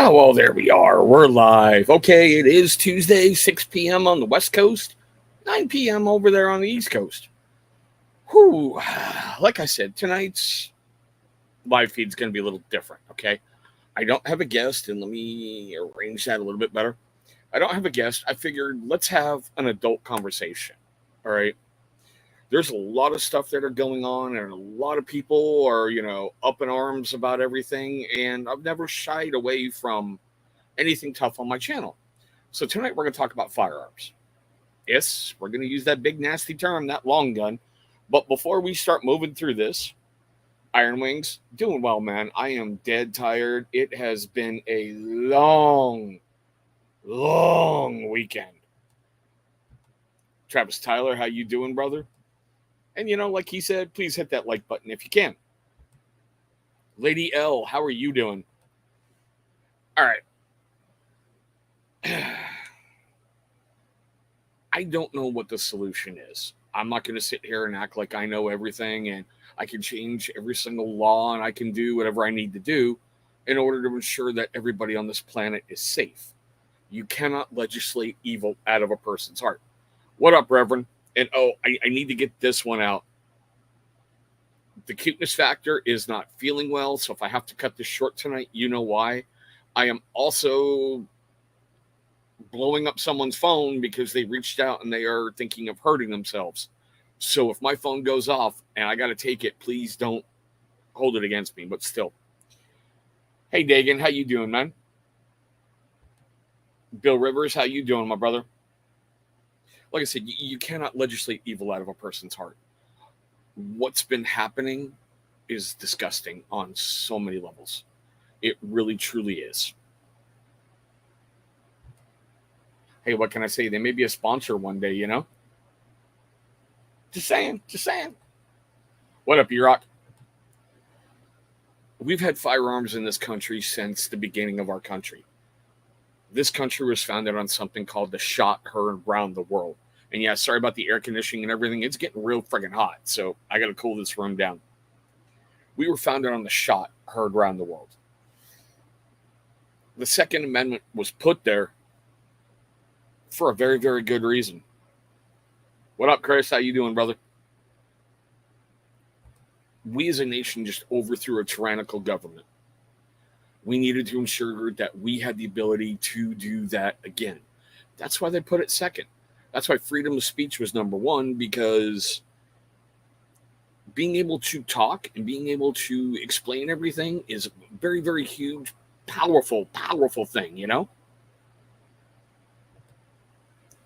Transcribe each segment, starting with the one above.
Oh, well, there we are. We're live. Okay, it is Tuesday, 6 p.m. on the West Coast, 9 p.m. over there on the East Coast. Whew. Like I said, tonight's live feed's going to be a little different, okay? I don't have a guest, and let me arrange that a little bit better. I don't have a guest. I figured let's have an adult conversation, all right? There's a lot of stuff that are going on, and a lot of people are, up in arms about everything, and I've never shied away from anything tough on my channel. So tonight we're going to talk about firearms. Yes, we're going to use that big nasty term, that long gun. But before we start moving through this, Iron Wings, doing well, man. I am dead tired. It has been a long weekend. Travis Tyler, how you doing, brother? And like he said, please hit that like button if you can. Lady L, how are you doing? All right. I don't know what the solution is. I'm not going to sit here and act like I know everything and I can change every single law and I can do whatever I need to do in order to ensure that everybody on this planet is safe. You cannot legislate evil out of a person's heart. What up, Reverend? And I need to get this one out. The cuteness factor is not feeling well, so if I have to cut this short tonight, you know why. I am also blowing up someone's phone because they reached out and they are thinking of hurting themselves. So if my phone goes off and I got to take it, please don't hold it against me, but still. Hey, Dagan, how you doing, man? Bill Rivers, how you doing, my brother? Like I said, you cannot legislate evil out of a person's heart. What's been happening is disgusting on so many levels. It really, truly is. Hey, what can I say? They may be a sponsor one day, Just saying. What up, E-Rock? We've had firearms in this country since the beginning of our country. This country was founded on something called the shot heard around the world. And yeah, sorry about the air conditioning and everything. It's getting real friggin' hot, so I got to cool this room down. We were founded on the shot heard around the world. The Second Amendment was put there for a very, very good reason. What up, Chris? How you doing, brother? We as a nation just overthrew a tyrannical government. We needed to ensure that we had the ability to do that again. That's why they put it second. That's why freedom of speech was number one, because being able to talk and being able to explain everything is a very, very huge, powerful thing,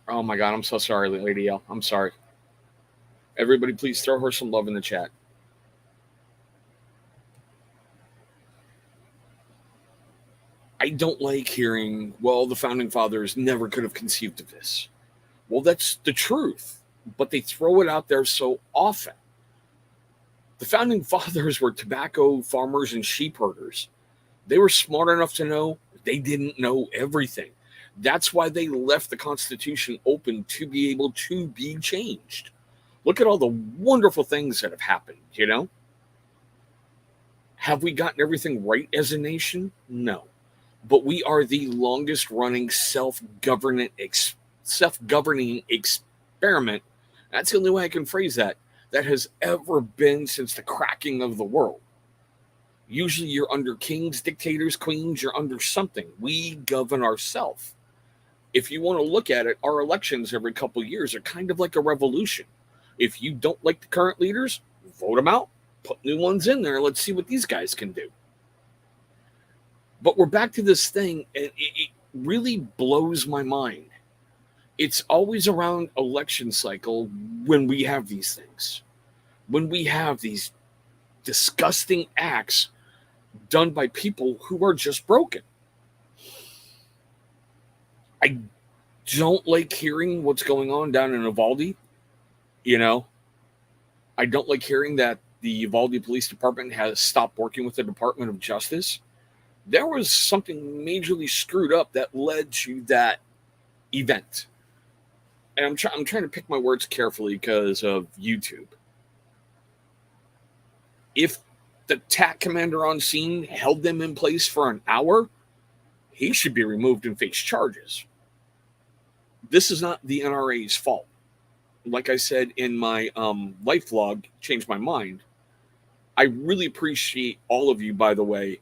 Oh my God, I'm so sorry, Lady L. I'm sorry. Everybody, please throw her some love in the chat. I don't like hearing, well, the founding fathers never could have conceived of this. Well, that's the truth, but they throw it out there so often. The founding fathers were tobacco farmers and sheep herders. They were smart enough to know they didn't know everything. That's why they left the Constitution open to be able to be changed. Look at all the wonderful things that have happened, Have we gotten everything right as a nation? No. But we are the longest running self-governing experiment. That's the only way I can phrase that has ever been since the cracking of the world. Usually you're under kings, dictators, queens, you're under something. We govern ourselves. If you want to look at it, our elections every couple of years are kind of like a revolution. If you don't like the current leaders, vote them out, put new ones in there, and let's see what these guys can do. But we're back to this thing, and it really blows my mind. It's always around election cycle when we have these things, when we have these disgusting acts done by people who are just broken. I don't like hearing what's going on down in Uvalde. I don't like hearing that the Uvalde Police Department has stopped working with the Department of Justice. There was something majorly screwed up that led to that event. And I'm trying to pick my words carefully because of YouTube. If the TAC commander on scene held them in place for an hour, he should be removed and face charges. This is not the NRA's fault. Like I said in my life vlog, Change My Mind, I really appreciate all of you, by the way,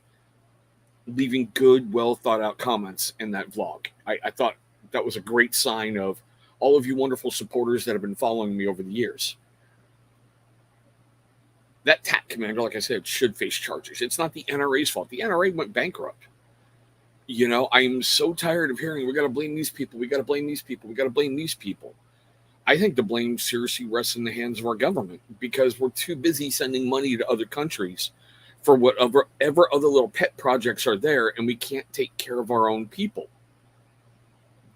leaving good, well thought out comments in that vlog. I thought that was a great sign of all of you wonderful supporters that have been following me over the years. That TAC commander, like I said, should face charges. It's not the NRA's fault. The NRA went bankrupt. You know, I'm so tired of hearing we got to blame these people. We got to blame these people. We got to blame these people. I think the blame seriously rests in the hands of our government because we're too busy sending money to other countries for whatever other little pet projects are there, and we can't take care of our own people.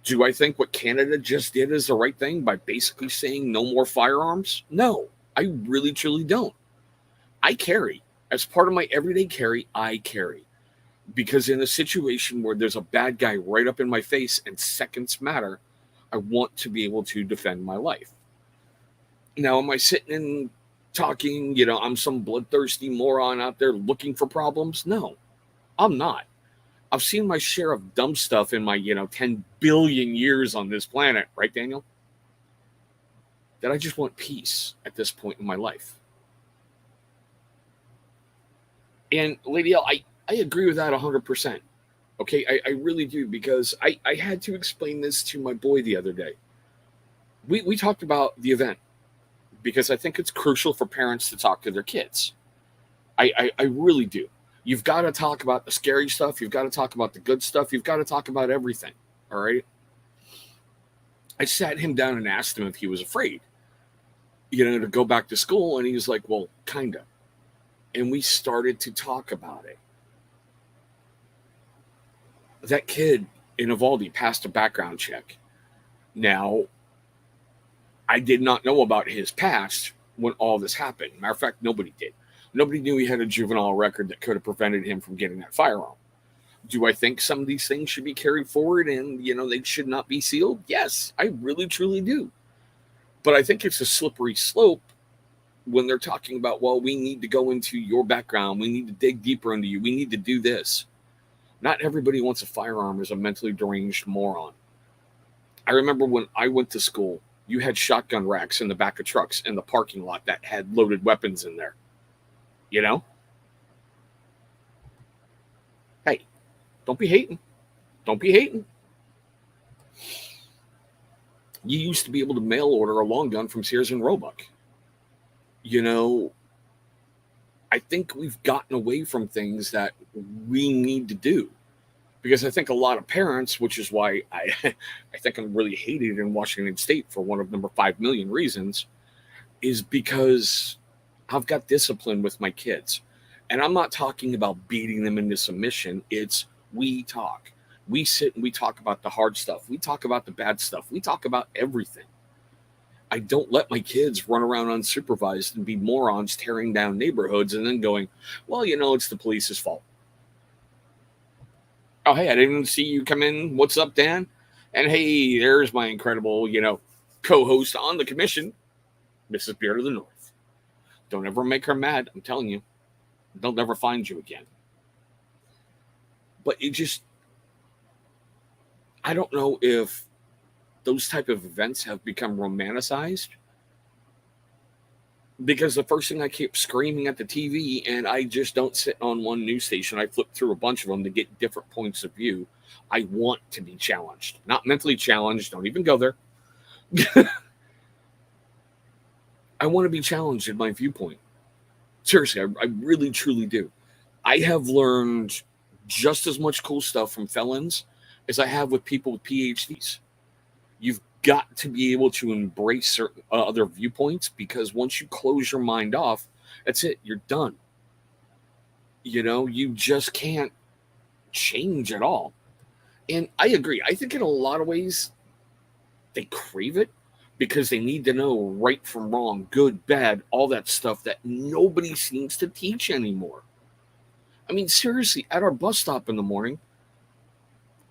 Do I think what Canada just did is the right thing by basically saying no more firearms? No, I really, truly don't. I carry. As part of my everyday carry, I carry. Because in a situation where there's a bad guy right up in my face and seconds matter, I want to be able to defend my life. Now, am I sitting and talking, you know, I'm some bloodthirsty moron out there looking for problems? No, I'm not. I've seen my share of dumb stuff in my, 10 billion years on this planet, right, Daniel? That I just want peace at this point in my life. And Lady L, I agree with that 100%. Okay, I really do, because I had to explain this to my boy the other day. We talked about the event because I think it's crucial for parents to talk to their kids. I really do. You've got to talk about the scary stuff. You've got to talk about the good stuff. You've got to talk about everything. All right. I sat him down and asked him if he was afraid, to go back to school. And he was like, well, kind of. And we started to talk about it. That kid in Uvalde passed a background check. Now, I did not know about his past when all this happened. Matter of fact, nobody did. Nobody knew he had a juvenile record that could have prevented him from getting that firearm. Do I think some of these things should be carried forward and, they should not be sealed? Yes, I really, truly do. But I think it's a slippery slope when they're talking about, well, we need to go into your background. We need to dig deeper into you. We need to do this. Not everybody wants a firearm as a mentally deranged moron. I remember when I went to school, you had shotgun racks in the back of trucks in the parking lot that had loaded weapons in there. Hey, don't be hating. Don't be hating. You used to be able to mail order a long gun from Sears and Roebuck. I think we've gotten away from things that we need to do. Because I think a lot of parents, which is why I think I'm really hated in Washington State for one of number 5 million reasons, is because I've got discipline with my kids. And I'm not talking about beating them into submission. It's we talk. We sit and we talk about the hard stuff. We talk about the bad stuff. We talk about everything. I don't let my kids run around unsupervised and be morons tearing down neighborhoods and then going, well, it's the police's fault. Oh, hey, I didn't see you come in. What's up, Dan? And hey, there's my incredible, co-host on the commission, Mrs. Beard of the North. Don't ever make her mad. I'm telling you, they'll never find you again. But I don't know if those type of events have become romanticized, because the first thing I keep screaming at the TV, and I just don't sit on one news station. I flip through a bunch of them to get different points of view. I want to be challenged, not mentally challenged. Don't even go there. I want to be challenged in my viewpoint. Seriously, I really, truly do. I have learned just as much cool stuff from felons as I have with people with PhDs. You've got to be able to embrace certain other viewpoints, because once you close your mind off, that's it. You're done. You just can't change at all. And I agree. I think in a lot of ways, they crave it because they need to know right from wrong, good, bad, all that stuff that nobody seems to teach anymore. I mean, seriously, at our bus stop in the morning,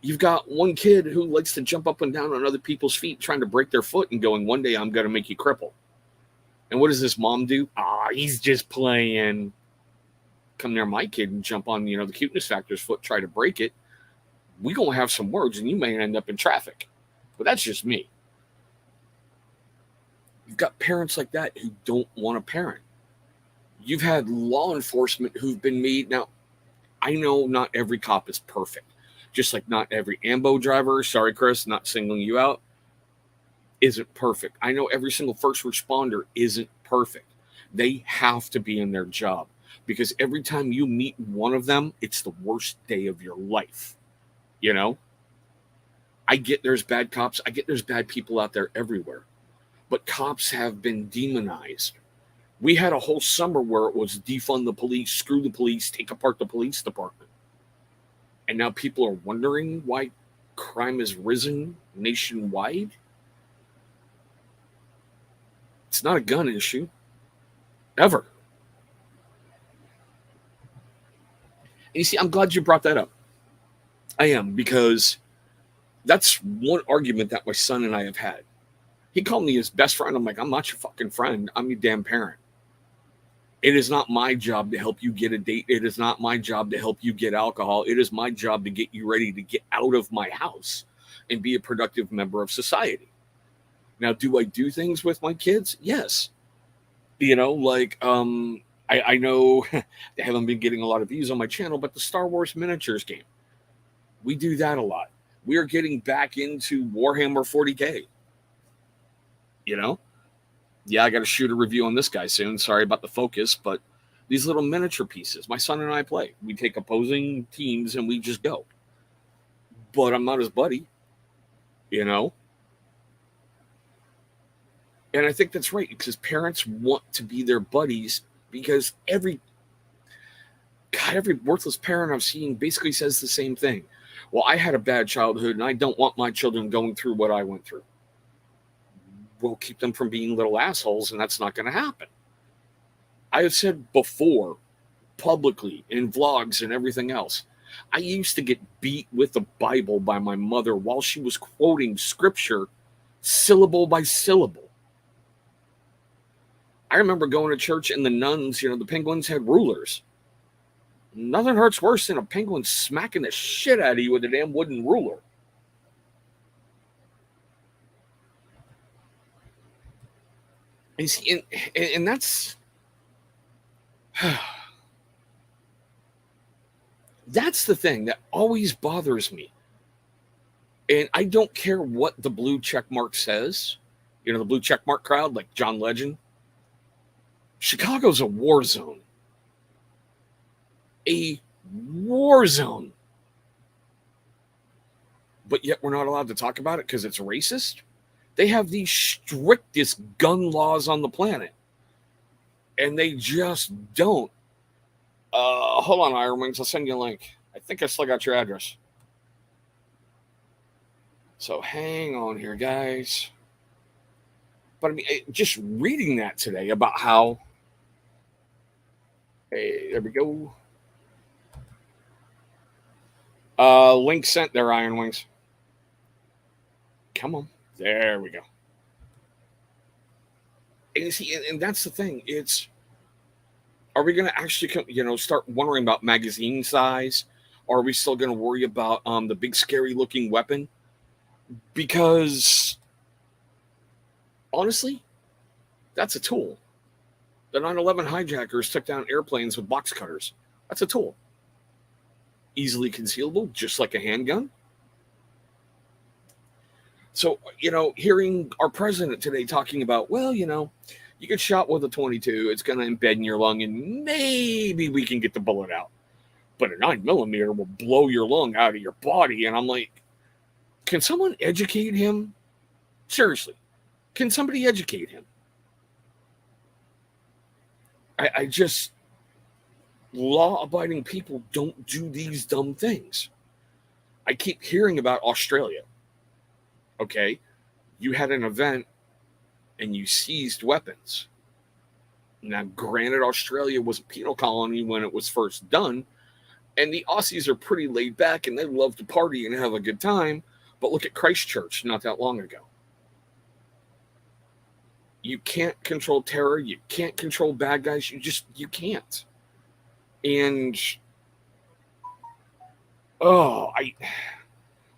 you've got one kid who likes to jump up and down on other people's feet, trying to break their foot and going, one day I'm going to make you cripple. And what does this mom do? He's just playing. Come near my kid and jump on, the cuteness factor's foot, try to break it. we gonna have some words, and you may end up in traffic. But that's just me. You've got parents like that who don't want to parent. You've had law enforcement who've been made. Now, I know not every cop is perfect. Just like not every AMBO driver, sorry, Chris, not singling you out, isn't perfect. I know every single first responder isn't perfect. They have to be in their job because every time you meet one of them, it's the worst day of your life. You know? I get there's bad cops. I get there's bad people out there everywhere. But cops have been demonized. We had a whole summer where it was defund the police, screw the police, take apart the police department. And now people are wondering why crime has risen nationwide. It's not a gun issue, ever. And you see, I'm glad you brought that up. I am, because that's one argument that my son and I have had. He called me his best friend. I'm like, I'm not your fucking friend. I'm your damn parent. It is not my job to help you get a date. It is not my job to help you get alcohol. It is my job to get you ready to get out of my house and be a productive member of society. Now, do I do things with my kids? Yes. You know, like, I know they haven't been getting a lot of views on my channel, but the Star Wars miniatures game, we do that a lot. We are getting back into Warhammer 40K. You know? Yeah, I got to shoot a review on this guy soon. Sorry about the focus, but these little miniature pieces, my son and I play. We take opposing teams and we just go. But I'm not his buddy, you know? And I think that's right, because parents want to be their buddies, because every worthless parent I've seen basically says the same thing. Well, I had a bad childhood and I don't want my children going through what I went through. We'll keep them from being little assholes, and that's not going to happen. I have said before, publicly, in vlogs and everything else, I used to get beat with the Bible by my mother while she was quoting scripture syllable by syllable. I remember going to church and the nuns, the penguins had rulers. Nothing hurts worse than a penguin smacking the shit out of you with a damn wooden ruler. And see, and that's that's the thing that always bothers me. And I don't care what the blue check mark says. The blue check mark crowd, like John Legend. Chicago's a war zone. A war zone. But yet we're not allowed to talk about it because it's racist. They have the strictest gun laws on the planet. And they just don't. Hold on, Iron Wings. I'll send you a link. I think I still got your address. So hang on here, guys. But I mean, just reading that today about how... Hey, there we go. Link sent there, Iron Wings. Come on. There we go. And you see, and that's the thing. Are we going to actually, start wondering about magazine size? Or are we still going to worry about the big scary looking weapon? Because honestly, that's a tool. The 9/11 hijackers took down airplanes with box cutters. That's a tool. Easily concealable, just like a handgun. So, hearing our president today talking about, well, you get shot with a .22, it's going to embed in your lung, and maybe we can get the bullet out. But a 9mm will blow your lung out of your body. And I'm like, can someone educate him? Seriously, can somebody educate him? I just, law-abiding people don't do these dumb things. I keep hearing about Australia. Okay, you had an event and you seized weapons. Now, granted, Australia was a penal colony when it was first done, and the Aussies are pretty laid back and they love to party and have a good time, but look at Christchurch not that long ago. You can't control terror. You can't control bad guys. You can't. And,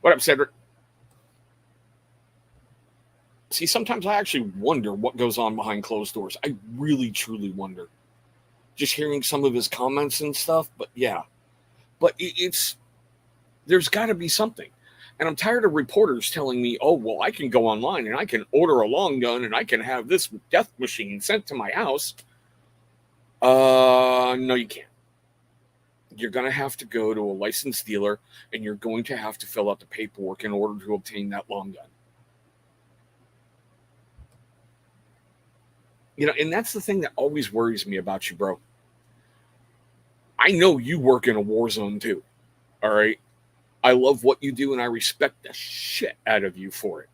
What up, Cedric? See, sometimes I actually wonder what goes on behind closed doors. I really, truly wonder. Just hearing some of his comments and stuff, but yeah. But it's there's got to be something. And I'm tired of reporters telling me, oh, well, I can go online and I can order a long gun and I can have this death machine sent to my house. No, you can't. You're going to have to go to a licensed dealer and you're going to have to fill out the paperwork in order to obtain that long gun. And that's the thing that always worries me about you, bro. I know you work in a war zone too. All right. I love what you do and I respect the shit out of you for it.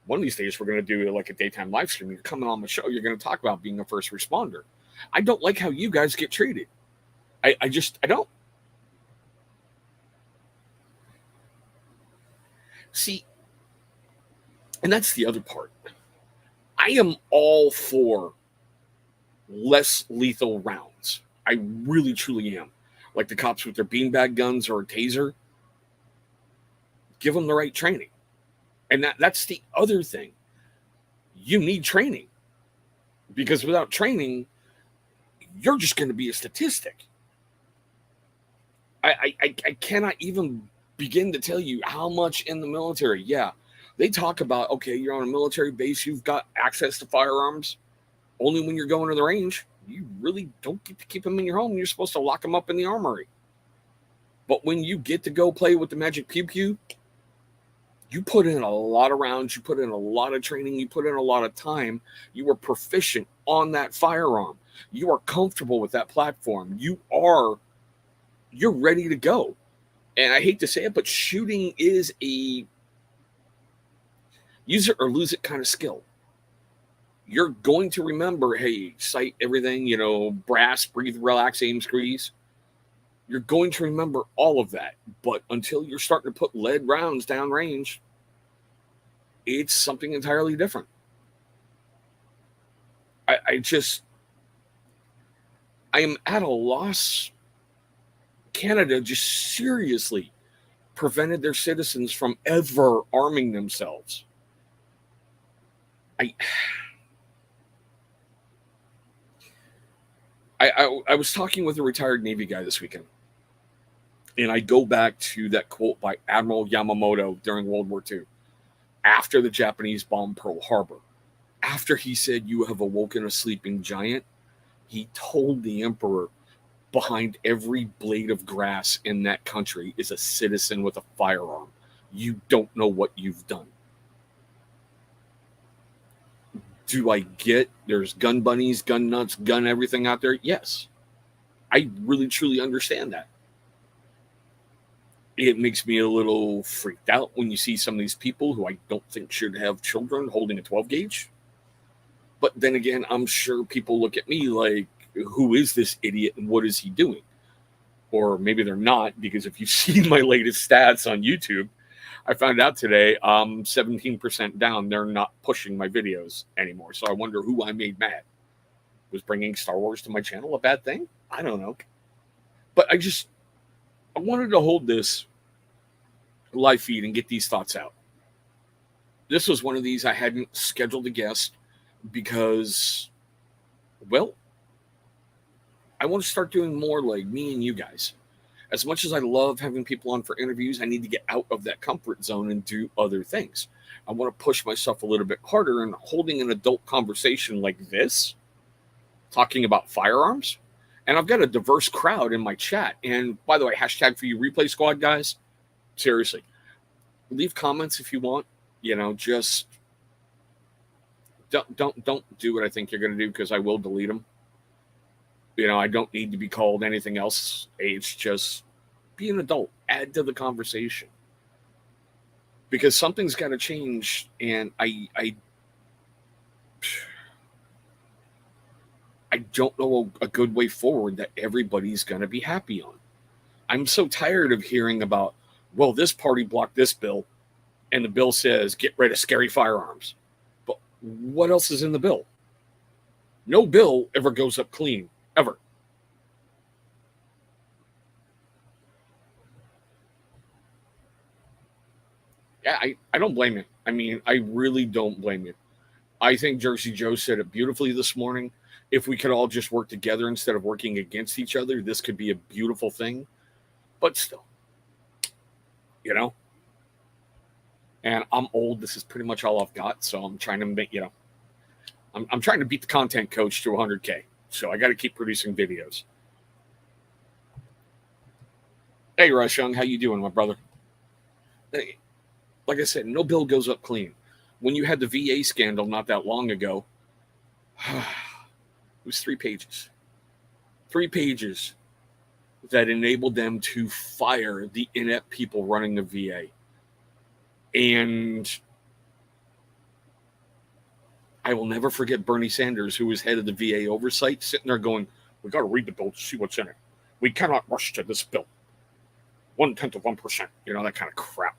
One of these days, we're going to do like a daytime live stream. You're coming on the show. You're going to talk about being a first responder. I don't like how you guys get treated. I don't. See, and that's the other part. I am all for less lethal rounds. I really, truly am. Like the cops with their beanbag guns or a taser. Give them the right training. And that's the other thing. You need training. Because without training, you're just going to be a statistic. I cannot even begin to tell you how much in the military, yeah, they talk about, okay, you're on a military base, you've got access to firearms only when you're going to the range. You really don't get to keep them in your home. You're supposed to lock them up in the armory. But when you get to go play with the Magic Pew Pew, you put in a lot of rounds, you put in a lot of training, you put in a lot of time. You are proficient on that firearm. You are comfortable with that platform. You're ready to go. And I hate to say it, but shooting is a use it or lose it kind of skill. You're going to remember, hey, sight, everything, brass, breathe, relax, aim, squeeze. You're going to remember all of that. But until you're starting to put lead rounds down range, it's something entirely different. I am at a loss. Canada just seriously prevented their citizens from ever arming themselves. I was talking with a retired Navy guy this weekend, and I go back to that quote by Admiral Yamamoto during World War II, after the Japanese bombed Pearl Harbor. After he said, "You have awoken a sleeping giant," he told the Emperor, behind every blade of grass in that country is a citizen with a firearm. You don't know what you've done. Do I get there's gun bunnies, gun nuts, gun everything out there? Yes. I really, truly understand that. It makes me a little freaked out when you see some of these people who I don't think should have children holding a 12 gauge. But then again, I'm sure people look at me like, who is this idiot and what is he doing? Or maybe they're not, because if you've seen my latest stats on YouTube, I found out today I'm 17% down. They're not pushing my videos anymore. So I wonder who I made mad. Was bringing Star Wars to my channel a bad thing? I don't know. But I wanted to hold this live feed and get these thoughts out. This was one of these I hadn't scheduled a guest because, well, I want to start doing more like me and you guys. As much as I love having people on for interviews, I need to get out of that comfort zone and do other things. I want to push myself a little bit harder, and holding an adult conversation like this, talking about firearms. And I've got a diverse crowd in my chat. And by the way, hashtag for you replay squad guys. Seriously, leave comments if you want. Just don't do what I think you're going to do, because I will delete them. I don't need to be called anything else. It's just be an adult. Add to the conversation. Because something's got to change, and I don't know a good way forward that everybody's going to be happy on. I'm so tired of hearing about, well, this party blocked this bill, and the bill says get rid of scary firearms. But what else is in the bill? No bill ever goes up clean, ever. Yeah, I don't blame you. I mean, I really don't blame you. I think Jersey Joe said it beautifully this morning. If we could all just work together instead of working against each other, this could be a beautiful thing. But still, you know, and I'm old. This is pretty much all I've got. So I'm trying to make, I'm trying to beat the content coach to 100K. So I got to keep producing videos. Hey, Rush Young, how you doing, my brother? Hey, like I said, no bill goes up clean. When you had the VA scandal not that long ago, it was 3 pages. 3 pages that enabled them to fire the inept people running the VA. And I will never forget Bernie Sanders, who was head of the VA oversight, sitting there going, we got to read the bill to see what's in it. We cannot rush to this bill. 0.1%, that kind of crap.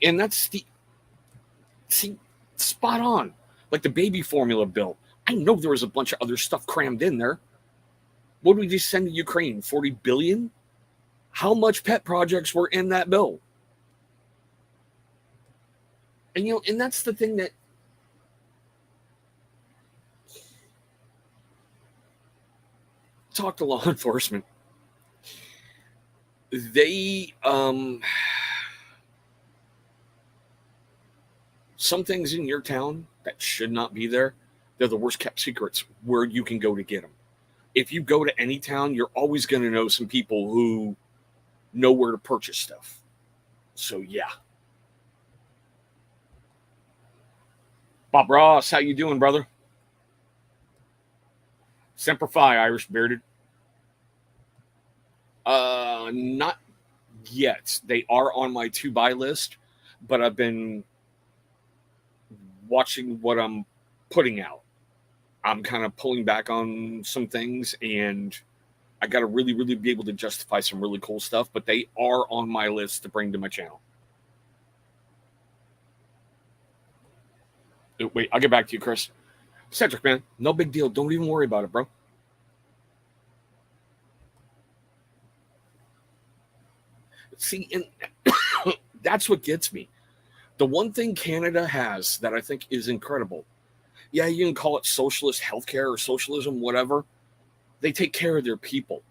And that's spot on. Like the baby formula bill. I know there was a bunch of other stuff crammed in there. What did we just send to Ukraine? 40 billion? How much pet projects were in that bill? And and that's the thing that talk to law enforcement. They some things in your town that should not be there, they're the worst kept secrets where you can go to get them. If you go to any town, you're always going to know some people who know where to purchase stuff. So yeah. Bob Ross, how you doing, brother? Semper Fi, Irish bearded. Not yet. They are on my to buy list, but I've been watching what I'm putting out. I'm kind of pulling back on some things, and I got to really, really be able to justify some really cool stuff, but they are on my list to bring to my channel. Wait, I'll get back to you, Chris. Cedric, man, no big deal. Don't even worry about it, bro. See, and that's what gets me. The one thing Canada has that I think is incredible, yeah, you can call it socialist healthcare or socialism, whatever. They take care of their people.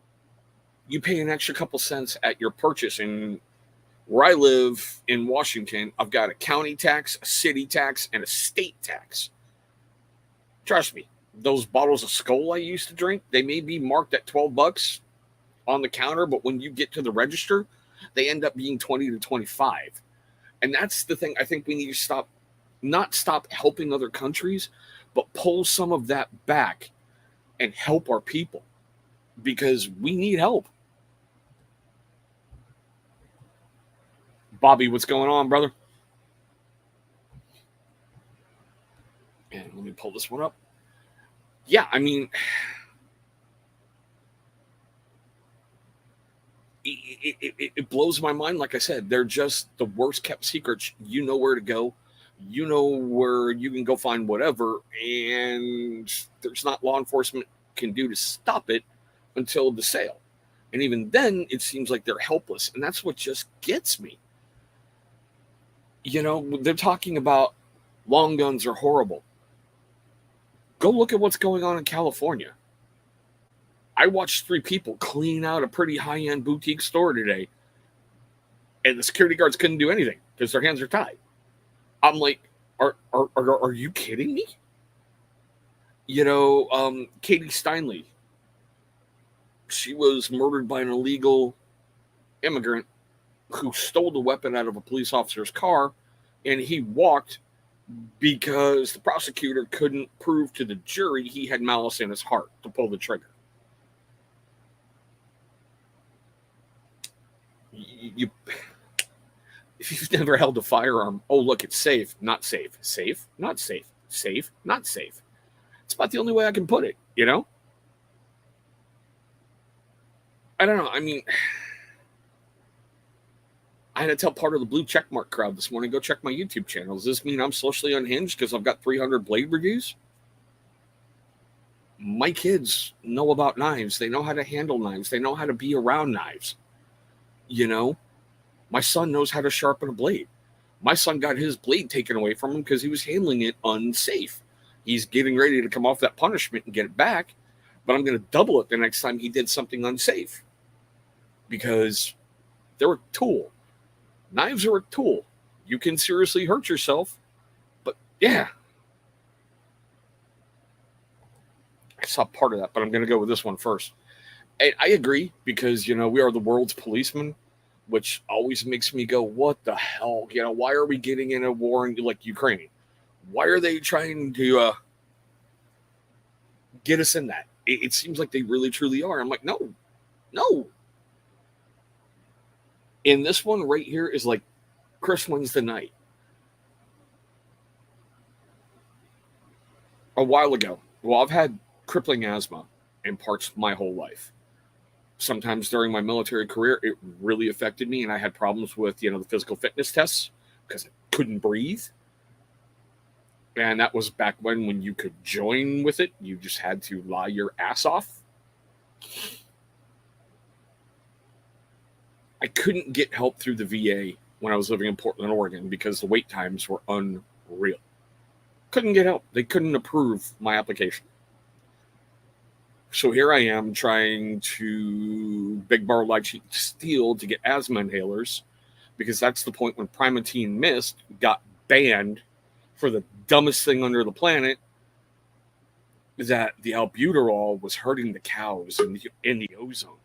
You pay an extra couple cents at your purchase. And where I live in Washington, I've got a county tax, a city tax, and a state tax. Trust me, those bottles of Skull I used to drink, they may be marked at $12 on the counter, but when you get to the register, they end up being 20 to 25. And that's the thing I think we need to not stop helping other countries, but pull some of that back and help our people because we need help. Bobby, what's going on, brother? And let me pull this one up. Yeah, I mean, it blows my mind. Like I said, they're just the worst kept secrets. You know where to go. You know where you can go find whatever. And there's not law enforcement can do to stop it until the sale. And even then, it seems like they're helpless. And that's what just gets me. They're talking about long guns are horrible. Go look at what's going on in California. I watched 3 people clean out a pretty high-end boutique store today, and the security guards couldn't do anything because their hands are tied. I'm like, are you kidding me? Katie Steinle, she was murdered by an illegal immigrant who stole the weapon out of a police officer's car, and he walked because the prosecutor couldn't prove to the jury he had malice in his heart to pull the trigger. If you've never held a firearm, oh, look, it's safe, not safe, safe, not safe, safe, not safe. It's about the only way I can put it, I don't know. I mean, I had to tell part of the blue checkmark crowd this morning, go check my YouTube channel. Does this mean I'm socially unhinged because I've got 300 blade reviews? My kids know about knives. They know how to handle knives. They know how to be around knives. My son knows how to sharpen a blade. My son got his blade taken away from him because he was handling it unsafe. He's getting ready to come off that punishment and get it back, but I'm going to double it the next time he did something unsafe because they're a tool. Knives are a tool. You can seriously hurt yourself, but yeah, I saw part of that, but I'm going to go with this one first. I agree because, we are the world's policemen, which always makes me go, what the hell? Why are we getting in a war in like Ukraine? Why are they trying to get us in that? It seems like they really, truly are. I'm like, no, no. And this one right here is like Chris Wednesday night. A while ago, well, I've had crippling asthma in parts my whole life. Sometimes during my military career, it really affected me, and I had problems with, the physical fitness tests because I couldn't breathe. And that was back when you could join with it. You just had to lie your ass off. I couldn't get help through the VA when I was living in Portland, Oregon, because the wait times were unreal. Couldn't get help. They couldn't approve my application. So here I am trying to big bar light sheet steel to get asthma inhalers, because that's the point when Primatene Mist got banned for the dumbest thing under the planet, that the albuterol was hurting the cows in the ozone.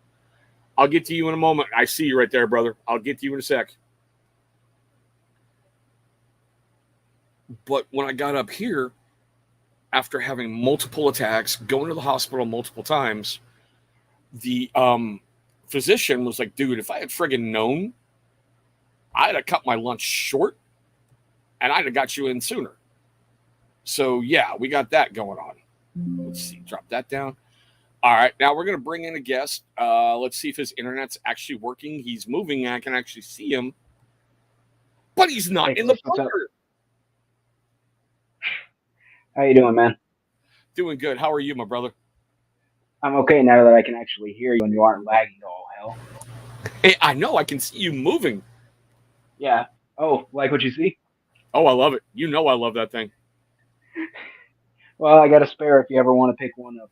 I'll get to you in a moment. I see you right there, brother. I'll get to you in a sec. But when I got up here, after having multiple attacks, going to the hospital multiple times, the physician was like, dude, if I had friggin' known, I'd have cut my lunch short and I'd have got you in sooner. So, yeah, we got that going on. Let's see, drop that down. All right, now we're going to bring in a guest. Let's see if his internet's actually working. He's moving, and I can actually see him. But he's not in the bunker. How you doing, man? Doing good. How are you, my brother? I'm okay now that I can actually hear you and you aren't lagging at all. Hell, Hey, I know. I can see you moving. yeah. Oh, like what you see? Oh, I love it. You know I love that thing. Well, I got a spare if you ever want to pick one up.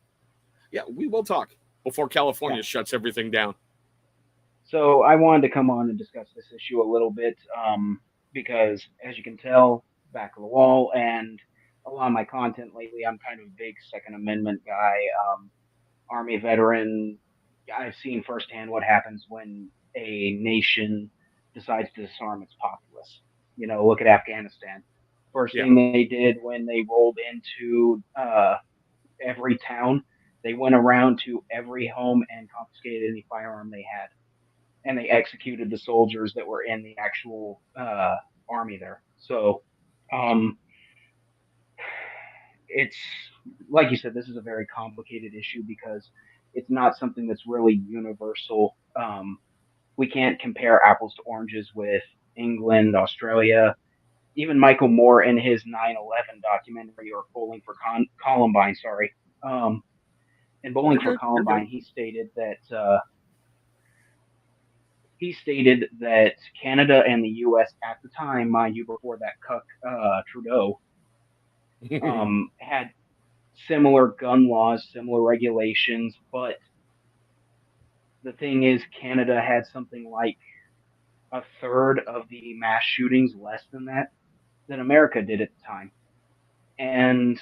Yeah, we will talk before Yeah. California shuts everything down. So I wanted to come on and discuss this issue a little bit, because as you can tell, back of the wall, and a lot of my content lately, I'm kind of a big Second Amendment guy. Army veteran. I've seen firsthand what happens when a nation decides to disarm its populace. Look at Afghanistan. First Yeah. thing they did when they rolled into every town, they went around to every home and confiscated any firearm they had, and they executed the soldiers that were in the actual army there. So, um, it's like you said, this is a very complicated issue because it's not something that's really universal. We can't compare apples to oranges with England, Australia. Even Michael Moore in his 9/11 documentary, or Bowling for Columbine, sorry, in Bowling You're for good. You're good. Columbine, he stated that Canada and the U.S. at the time, mind you, before that cuck Trudeau, had similar gun laws, similar regulations, but the thing is, Canada had something like a third of the mass shootings, less than America did at the time. And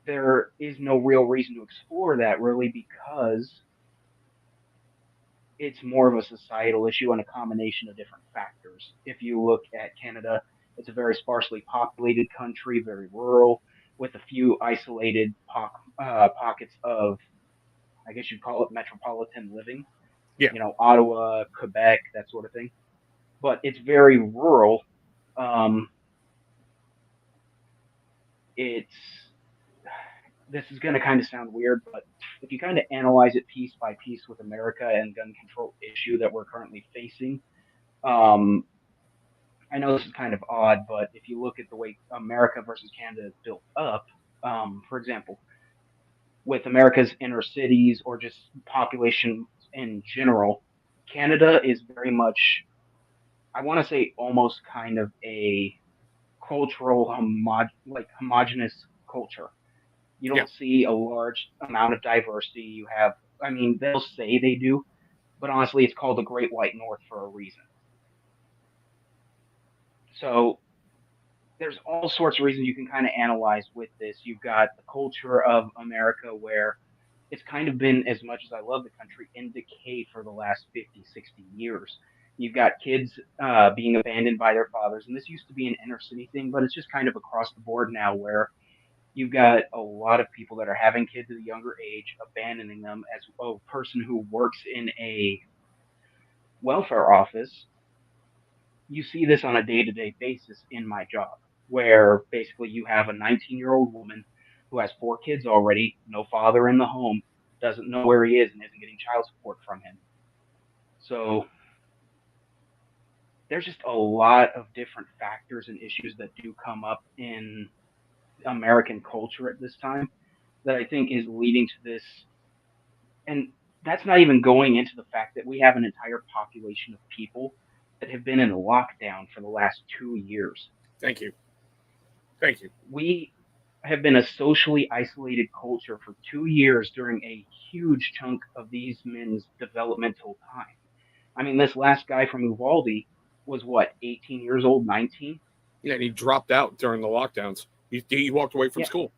there is no real reason to explore that really because it's more of a societal issue and a combination of different factors. If you look at Canada, it's a very sparsely populated country, very rural, with a few isolated pockets of, I guess you'd call it metropolitan living, Yeah. Ottawa, Quebec, that sort of thing. But it's very rural. Um, it's This is going to kind of sound weird, but if you kind of analyze it piece by piece with America and gun control issue that we're currently facing, um, I know this is kind of odd, but if you look at the way America versus Canada is built up, for example, with America's inner cities or just population in general, Canada is very much I want to say almost kind of a cultural homogenous culture. You Yeah, don't see a large amount of diversity. You have, I mean, they'll say they do, but honestly, it's called the Great White North for a reason. So there's all sorts of reasons you can kind of analyze with this. You've got the culture of America where it's kind of been, as much as I love the country, in decay for the last 50, 60 years. You've got kids being abandoned by their fathers, and this used to be an inner city thing, but it's just kind of across the board now where you've got a lot of people that are having kids at a younger age, abandoning them. As a person who works in a welfare office, you see this on a day-to-day basis in my job, where basically you have a 19-year-old woman who has 4 kids already, no father in the home, doesn't know where he is, and isn't getting child support from him. So there's just a lot of different factors and issues that do come up in American culture at this time that I think is leading to this. And that's not even going into the fact that we have an entire population of people that have been in lockdown for the last 2 years. thank you, thank you. We have been a socially isolated culture for 2 years during a huge chunk of these men's developmental time. I mean, this last guy from Uvalde was what, 18 years old, 19? Yeah, and he dropped out during the lockdowns. He walked away from Yeah. school.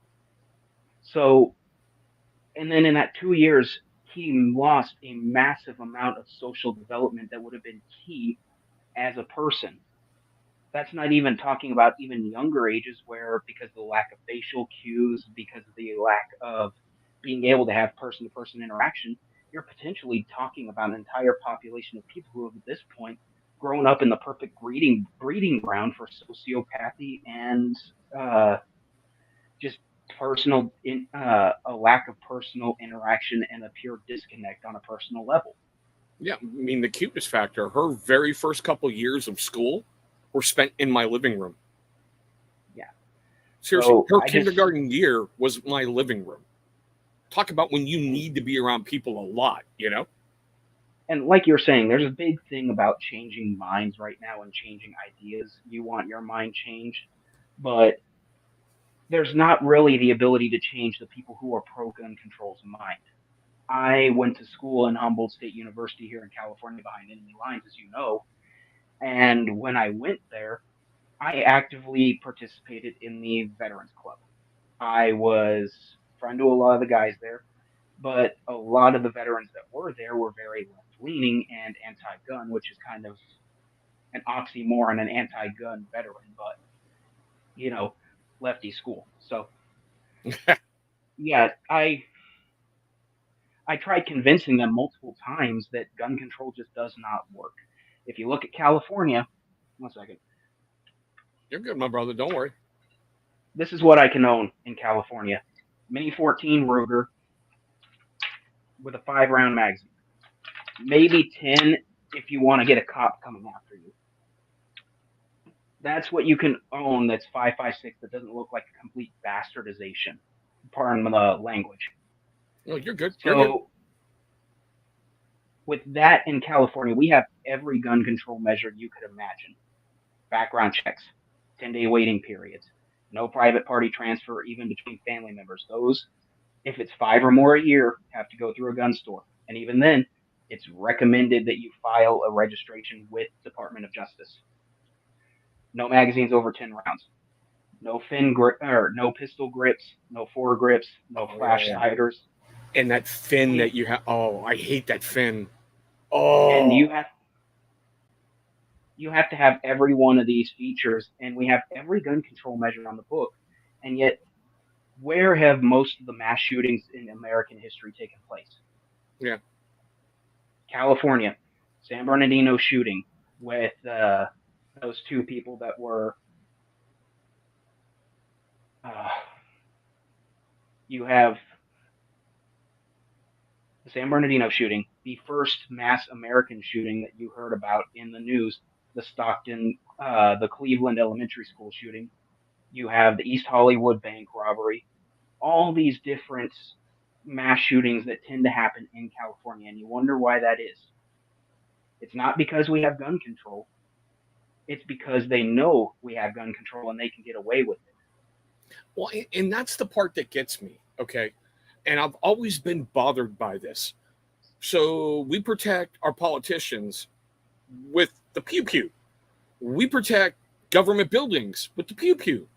So, and then in that 2 years, he lost a massive amount of social development that would have been key as a person. That's not even talking about even younger ages where, because of the lack of facial cues, because of the lack of being able to have person to person interaction, you're potentially talking about an entire population of people who have at this point grown up in the perfect breeding ground for sociopathy and uh, just a lack of personal interaction and a pure disconnect on a personal level. Yeah, I mean the cuteness factor. Her very first couple years of school were spent in my living room. Yeah. Seriously, So her I just kindergarten year was my living room. Talk about when you need to be around people a lot, you know? and like you're saying, there's a big thing about changing minds right now and changing ideas. You want your mind changed, but there's not really the ability to change the people who are pro gun control's mind. I went to school in Humboldt State University here in California behind enemy lines, as you know. And when I went there, I actively participated in the Veterans Club. I was friend to a lot of the guys there, but a lot of the veterans that were there were very left leaning and anti gun, which is kind of an oxymoron, an anti gun veteran, but, you know, lefty school. So, yeah, I tried convincing them multiple times that gun control just does not work. If you look at California, 1 second, You're good, my brother. Don't worry. this is what I can own in California: Mini 14 Ruger with a 5 round magazine, maybe 10 if you want to get a cop coming after you. That's what you can own. That's 5.56. That doesn't look like a complete bastardization. Pardon the language. No, you're good. You're good. So with that in California, we have every gun control measure you could imagine: background checks, 10-day waiting periods, no private party transfer even between family members. Those, if it's 5 or more a year, have to go through a gun store. And even then, it's recommended that you file a registration with Department of Justice. No magazines over 10 rounds. No no pistol grips, no foregrips, no flash Oh, sighters. and that fin We that you have. Oh, I hate that fin. and Oh, you have to have every one of these features, and we have every gun control measure on the book. And yet, where have most of the mass shootings in American history taken place? yeah. California, San Bernardino shooting with those 2 people that were. Uh, you have the San Bernardino shooting, the first mass American shooting that you heard about in the news, the Cleveland elementary school shooting. You have the East Hollywood bank robbery. All these different mass shootings that tend to happen in California, and you wonder why that is. It's not because we have gun control. It's because they know we have gun control and they can get away with it. Well, and that's the part that gets me. Okay. And I've always been bothered by this. So we protect our politicians with the pew pew. We protect government buildings with the pew pew.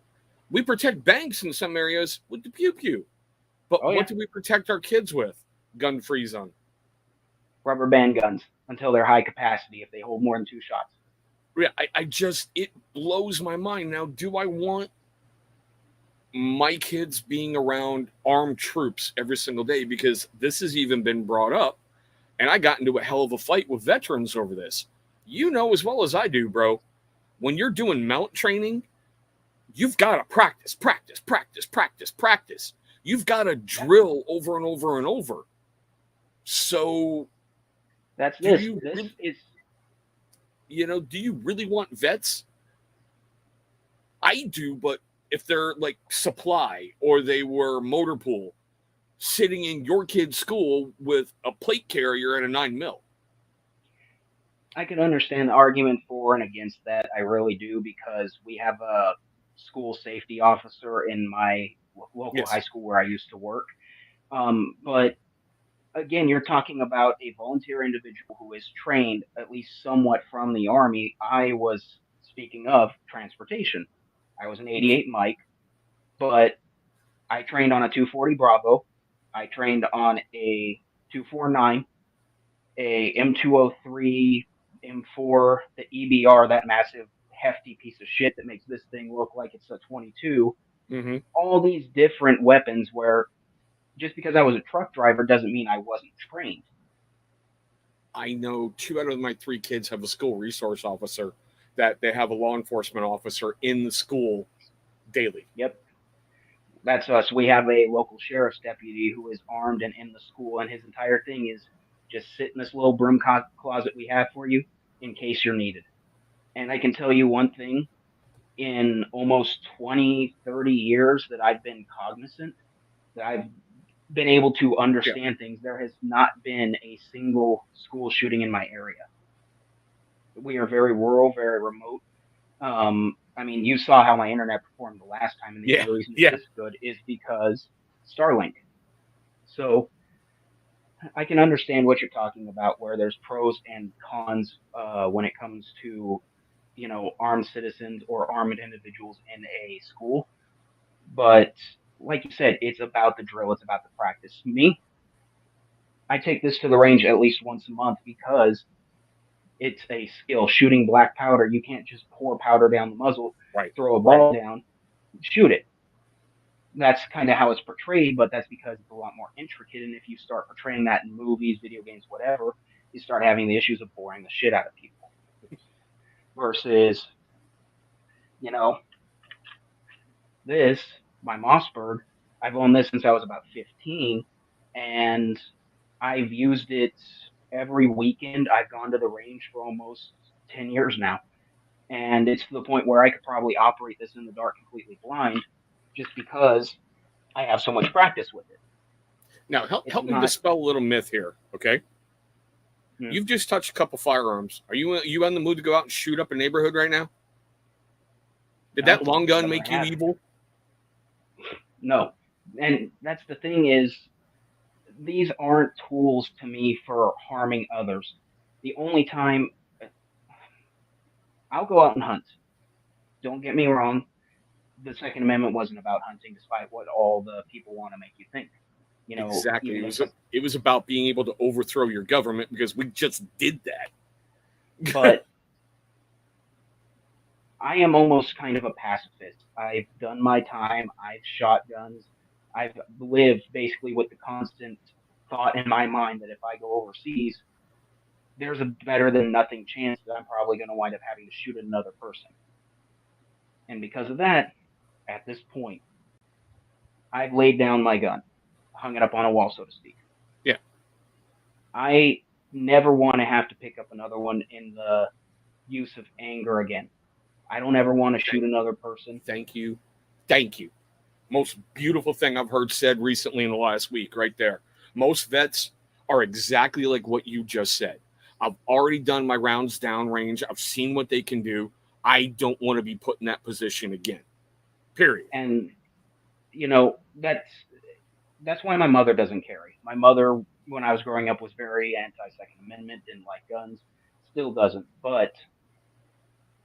We protect banks in some areas with the pew pew. But Oh what yeah, do we protect our kids with? Gun free zone. rubber band guns until they're high capacity if they hold more than 2 shots. Yeah, I just, it blows my mind. Now, do I want my kids being around armed troops every single day? Because this has even been brought up, and I got into a hell of a fight with veterans over this. You know as well as I do, bro, when you're doing mount training, you've got to practice, practice, practice, practice, practice. You've got to drill over and over and over. So, That's do this. you This really, is do you really want vets? I do, but if they're like supply or they were motor pool sitting in your kid's school with a plate carrier and a 9mm. I can understand the argument for and against that. I really do because we have a school safety officer in my local high Yes. school where I used to work. But again, you're talking about a volunteer individual who is trained at least somewhat from the Army. I was speaking of transportation. I was an Mhm. 88 Mike, but I trained on a 240 Bravo. I trained on a 249, a M203, M4, the EBR, that massive hefty piece of shit that makes this thing look like it's a 22. Mm-hmm. All these different weapons where just because I was a truck driver doesn't mean I wasn't trained. I know 2 out of my 3 kids have a school resource officer, that they have a law enforcement officer in the school daily. Yep, that's us. We have a local sheriff's deputy who is armed and in the school, and his entire thing is just sit in this little broom closet we have for you in case you're needed. And I can tell you one thing, in almost 20, 30 years that I've been cognizant, that I've been able to Yeah. understand things, there has not been a single school shooting in my area. We are very rural, very remote. I mean, you saw how my internet performed the last time, and the Yeah. only reason it's Yeah. this good is because Starlink. So I can understand what you're talking about, where there's pros and cons when it comes to armed citizens or armed individuals in a school. But like you said, it's about the drill. It's about the practice. Me, I take this to the range at least once a month because it's a skill. Shooting black powder, you can't just pour powder down the muzzle, Right. throw a Right. ball down, shoot it. That's kind of how it's portrayed, but that's because it's a lot more intricate. And if you start portraying that in movies, video games, whatever, you start having the issues of boring the shit out of people. Versus, you know, this, my Mossberg, I've owned this since I was about 15, and I've used it every weekend. I've gone to the range for almost 10 years now. And it's to the point where I could probably operate this in the dark completely blind just because I have so much practice with it. Now, It's help me not. dispel a little myth here, okay? Hmm, You've just touched a couple firearms. Are you in the mood to go out and shoot up a neighborhood right now? Did that no, long gun never make you have. evil? No. And that's the thing is, these aren't tools to me for harming others. The only time I'll go out and hunt. Don't get me wrong. The Second Amendment wasn't about hunting, despite what all the people want to make you think. Exactly. Even if, It was about being able to overthrow your government, because we just did that. but I am almost kind of a pacifist. I've done my time. I've shot guns. I've lived basically with the constant thought in my mind that if I go overseas, there's a better than nothing chance that I'm probably going to wind up having to shoot another person. And because of that, at this point, I've laid down my gun, hung it up on a wall, so to speak. Yeah. I never want to have to pick up another one in the use of anger again. I don't ever want to shoot another person. Thank you. Thank you. Most beautiful thing I've heard said recently in the last week, right there. Most vets are exactly like what you just said. I've already done my rounds downrange. I've seen what they can do. I don't want to be put in that position again. Period. And that's why my mother doesn't carry. My mother, when I was growing up, was very anti-Second Amendment, didn't like guns, still doesn't. But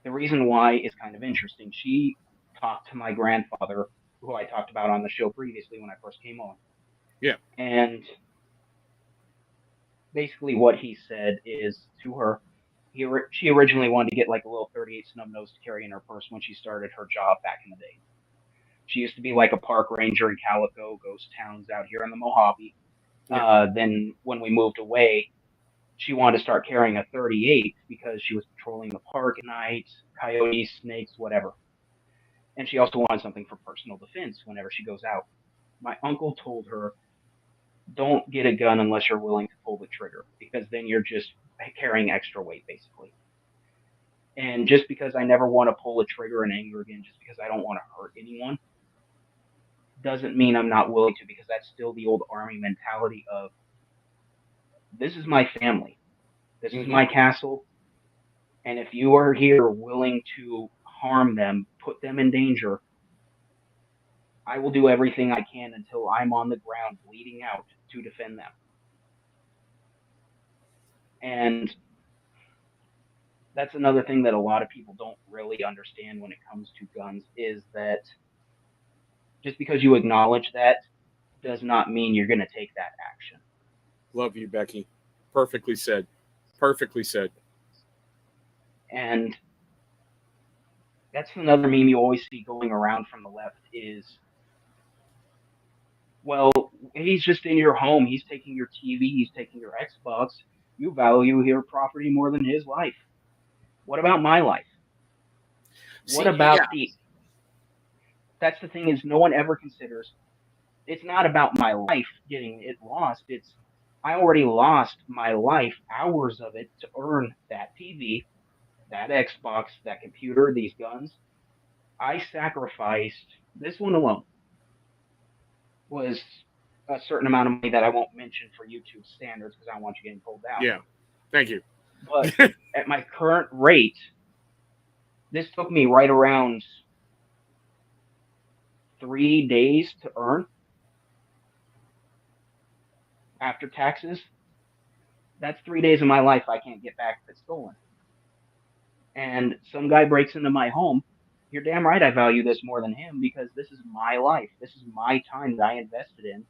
the reason why is kind of interesting. She talked to my grandfather, who I talked about on the show previously when I first came on, Yeah. and basically what he said is to her, she originally wanted to get like a little 38 snub nose to carry in her purse when she started her job back in the day. She used to be like a park ranger in Calico, ghost towns out here in the Mojave. Yeah. Then when we moved away, she wanted to start carrying a 38 because she was patrolling the park at night, coyotes, snakes, whatever. And she also wanted something for personal defense whenever she goes out. My uncle told her, don't get a gun unless you're willing to pull the trigger, because then you're just carrying extra weight, basically. And just because I never want to pull a trigger in anger again, just because I don't want to hurt anyone, doesn't mean I'm not willing to, because that's still the old army mentality of, this is my family, this is my castle, and if you are here willing to harm them, put them in danger, I will do everything I can until I'm on the ground bleeding out to defend them. And that's another thing that a lot of people don't really understand when it comes to guns, is that just because you acknowledge that does not mean you're going to take that action. Love you, Becky. Perfectly said. Perfectly said. And that's another meme you always see going around from the left is, well, he's just in your home. He's taking your TV. He's taking your Xbox. You value your property more than his life. What about my life? What See, yeah. about that's the thing, is no one ever considers, it's not about my life getting it lost. It's, I already lost my life, hours of it, to earn that TV, that Xbox, that computer, these guns. I sacrificed, this one alone was a certain amount of money that I won't mention for YouTube standards because I don't want you getting pulled down. Yeah. Thank you. But at my current rate, this took me right around 3 days to earn after taxes. That's 3 days of my life I can't get back if it's stolen. And some guy breaks into my home. You're damn right I value this more than him, because this is my life. This is my time that I invested in.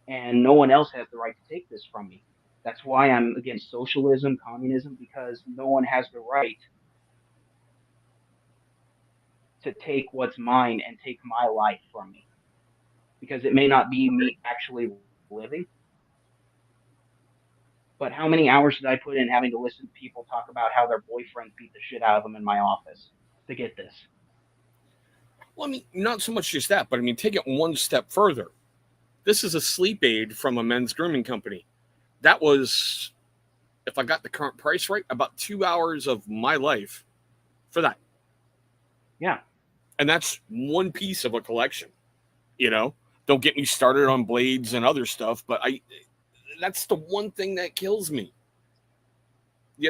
And no one else has the right to take this from me. That's why I'm against socialism, communism, because no one has the right to take what's mine and take my life from me. Because it may not be me actually living, but how many hours did I put in having to listen to people talk about how their boyfriend beat the shit out of them in my office to get this? Well, I mean, not so much just that, but I mean, take it one step further. This is a sleep aid from a men's grooming company. That was, if I got the current price right, about 2 hours of my life for that. Yeah. And that's one piece of a collection. Don't get me started on blades and other stuff, but that's the one thing that kills me.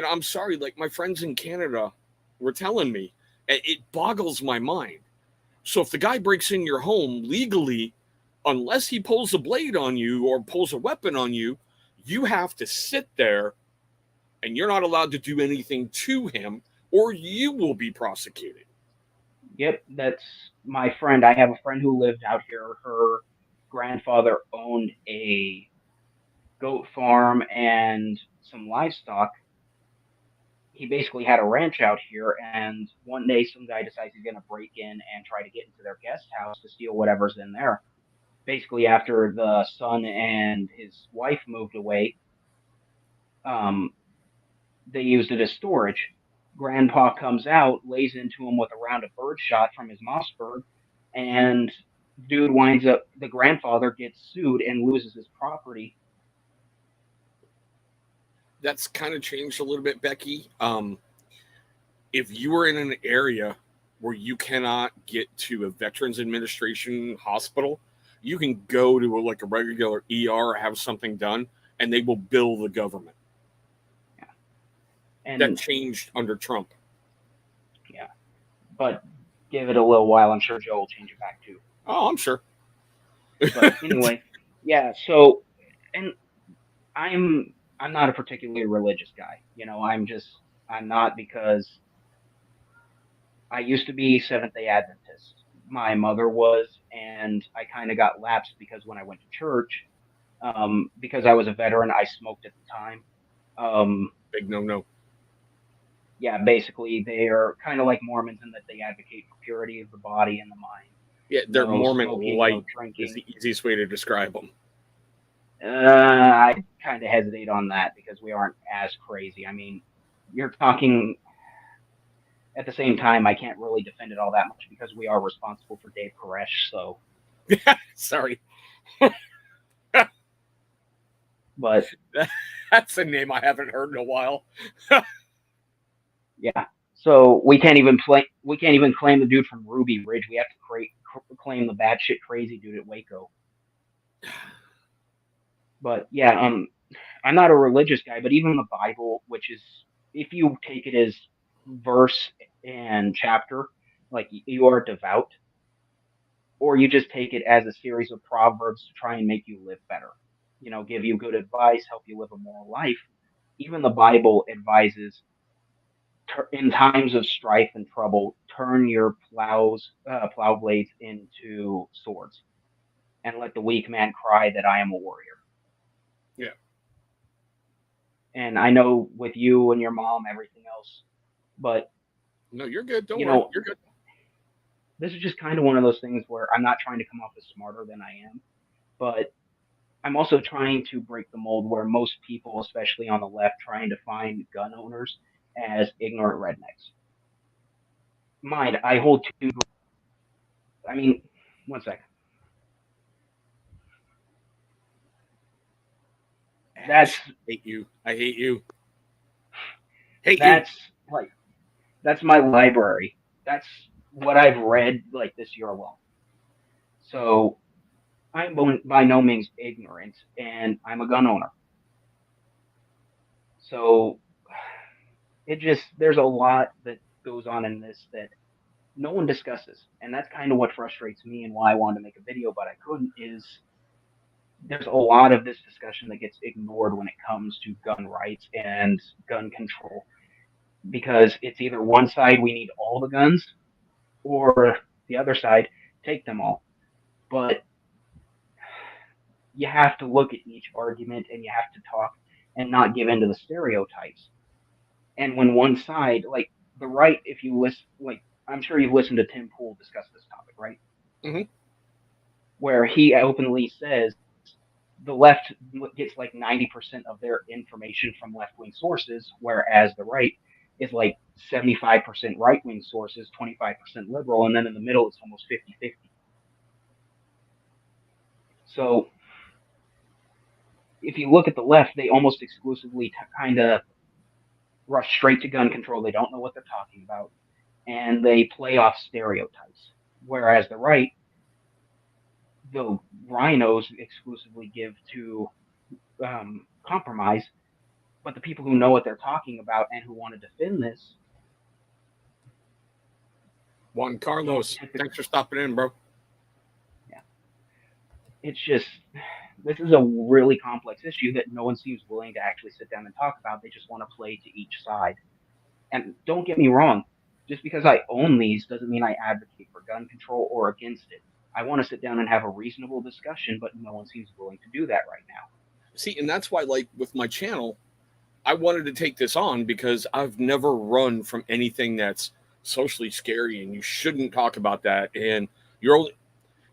I'm sorry, like my friends in Canada were telling me, it boggles my mind. So if the guy breaks in your home legally, unless he pulls a blade on you or pulls a weapon on you, you have to sit there and you're not allowed to do anything to him, or you will be prosecuted. Yep, that's my friend. I have a friend who lived out here. Her grandfather owned a goat farm and some livestock. He basically had a ranch out here, and one day some guy decides he's going to break in and try to get into their guest house to steal whatever's in there. Basically, after the son and his wife moved away, um, they used it as storage. Grandpa comes out, lays into him with a round of birdshot from his Mossberg, and dude winds up, the grandfather gets sued and loses his property. That's kind of changed a little bit, Becky. If you are in an area where you cannot get to a Veterans Administration hospital, you can go to like a regular ER or have something done, and they will bill the government. Yeah. And that changed under Trump. yeah. but give it a little while. I'm sure Joe will change it back too. Oh, I'm sure. But anyway, yeah. So, and I'm I'm not a particularly religious guy. I'm not because I used to be Seventh Day Adventist. My mother was, and I kind of got lapsed because when I went to church, because I was a veteran, I smoked at the time. Um, Big no no. yeah, basically they are kind of like Mormons in that they advocate for purity of the body and the mind. Yeah, they're No Mormon smoking, no light is drinking. the easiest way to describe them. I kind of hesitate on that because we aren't as crazy. I mean, you're talking at the same time. I can't really defend it all that much because we are responsible for Dave Koresh. So, Sorry. but That's a name I haven't heard in a while. yeah. So we can't even play. We can't even claim the dude from Ruby Ridge. We have to claim the batshit crazy dude at Waco. But yeah, I'm not a religious guy, but even the Bible, which is, if you take it as verse and chapter, like you are devout, or you just take it as a series of proverbs to try and make you live better, give you good advice, help you live a moral life. Even the Bible advises, in times of strife and trouble, turn your plow blades into swords, and let the weak man cry that I am a warrior. Yeah. And I know with you and your mom, everything else, but No, you're good. Don't you worry. know, You're good. this is just kind of one of those things where I'm not trying to come off as smarter than I am, but I'm also trying to break the mold where most people, especially on the left, trying to find gun owners as ignorant rednecks. Mind, I hold two. I mean, one second. That's Ash, hate you. I hate you. Hate you. that's like that's my library. That's what I've read like this year alone. So I'm by no means ignorant, and I'm a gun owner. So it just there's a lot that goes on in this that no one discusses, and that's kind of what frustrates me and why I wanted to make a video, but I couldn't. Is there's a lot of this discussion that gets ignored when it comes to gun rights and gun control because it's either one side we need all the guns or the other side take them all. But you have to look at each argument and you have to talk and not give in to the stereotypes. And when one side, like the right, if you listen, like I'm sure you've listened to Tim Pool discuss this topic, right? Hmm. Where he openly says the left gets like 90% of their information from left wing sources, whereas the right is like 75% right wing sources, 25% liberal, and then in the middle it's almost 50-50. So if you look at the left, they almost exclusively kind of rush straight to gun control. They don't know what they're talking about, and they play off stereotypes. Whereas the right, the rhinos exclusively give to compromise, but the people who know what they're talking about and who want to defend this Juan don't Carlos, typically. thanks for stopping in, bro. Yeah, it's just this is a really complex issue that no one seems willing to actually sit down and talk about. They just want to play to each side. And don't get me wrong, just because I own these doesn't mean I advocate for gun control or against it. I want to sit down and have a reasonable discussion, but no one seems willing to do that right now. See, and that's why, like, with my channel, I wanted to take this on because I've never run from anything that's socially scary, and you shouldn't talk about that. And you're only,